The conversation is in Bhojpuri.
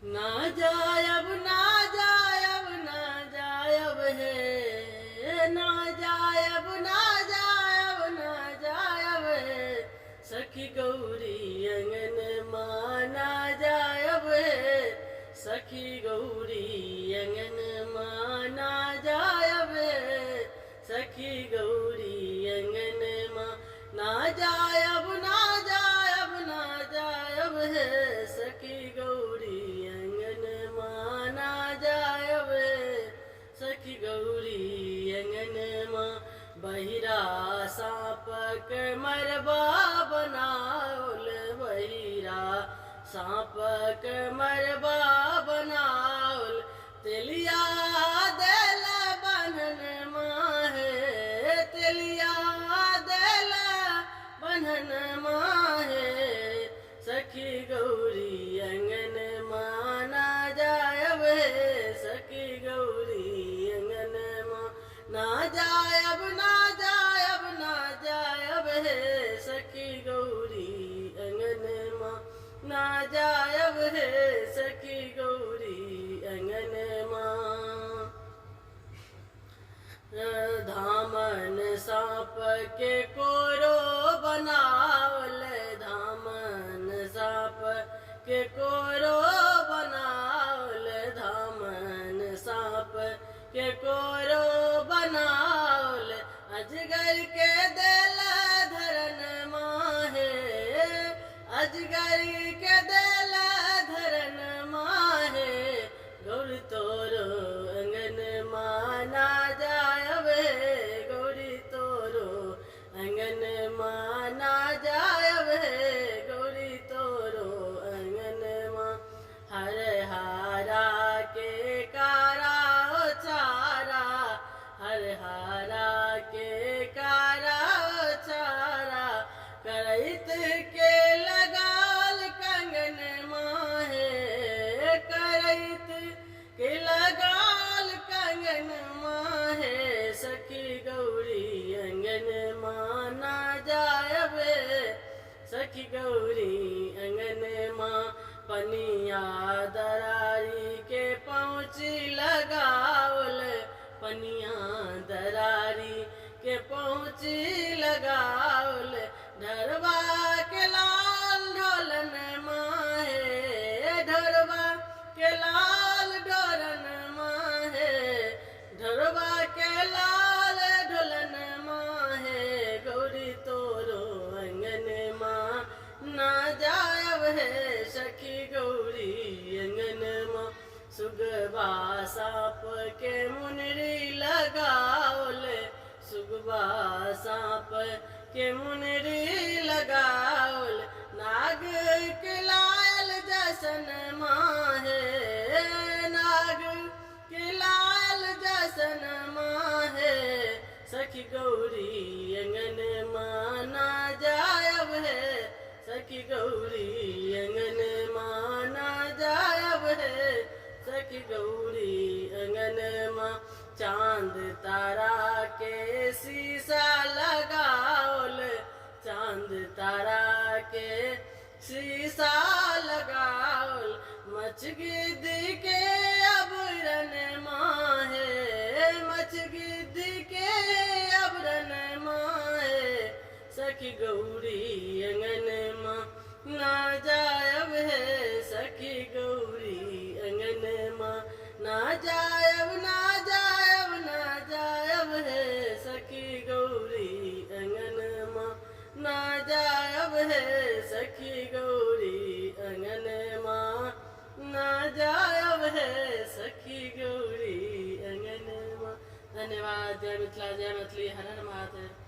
ना जायब ना जायब ना जायब है, ना जायब ना जायब ना जायब है, सखी गौरी अंगन माँ ना जायब है, सखी गौरी अंगन माँ ना जायब है, सखी गौरी अंगन माँ ना जायब ना जायब ना जायब है, सखी गौरी अंगन माँ ना जायब है, सखी गौरी अंगन माँ बहिरा सांप के मरबा बनाओल, बहिरा सांप के मरबा बनाओल, तेलिया देल बन्हन माँ है, तेलिया देल बन्हन माँ है, सखी गौरी अंगन माँ ना जायब है, सखी गौरी अंगन माँ ना जायब ना जायब ना जायब है, सखी गौरी अंगन माँ ना जायब है, सखी गौरी अंगन माँ। धामन सांप के कोरो बनावल, धामन सांप के कोरो बनावल, धामन सांप के कोरो बनावल, अजगर के दिल धरन माँ है, अजगर के दिल धरन माँ है, गौरी तोरो अंगन माँ ना जायब है, गौरी तोरो अंगन माँ ना जायब है, गौरी तोरो अंगन माँ। हर हारा के कारा चारा, हर हारा के कारा चारा, करैत के लगाल कंगन माँ है, करैत के लगाल कंगन माँ है, सखी गौरी अंगन माँ ना जायब है, सखी गौरी अंगन माँ। पनिया दरारी के पहुँची लगावल, पनिया दरारी के पहुँची लगावल, ढरवा के लाल ढोलन माँ है, ढरवा के लाल ढोलन माँ है, ढरवा के लाल ढोलन माँ है, गौरी तोरो अंगन माँ ना जायब है, सखी गौरी अंगन माँ। सुगबा सांप के मुनरी लगावल, सुगबा सांप के मुनरी लगावल, नाग के लाल जसन माँ है, नाग के लाल जसन माँ है, सखी गौरी अंगन माँ ना जायब है, सखी गौरी अंगन माँ ना जायब है, सखी गौरी अंगन माँ। चांद तारा के शीशा लगाओल, चांद तारा के शीशा लगाओल, मच गिद्ध के अबरन माँ है, मच गिद्ध के अबरन माँ है, सखी गौरी अंगन माँ ना जायब है, सखी गौरी अंगन माँ ना जायब ना जायब ना जायब है, सखी गौरी अंगन माँ ना जायब है, सखी गौरी अंगन माँ ना जायब है, सखी गौरी अंगन माँ। धन्यवाद। जय मिथिला, जय मैथिली, हर हर महादेव।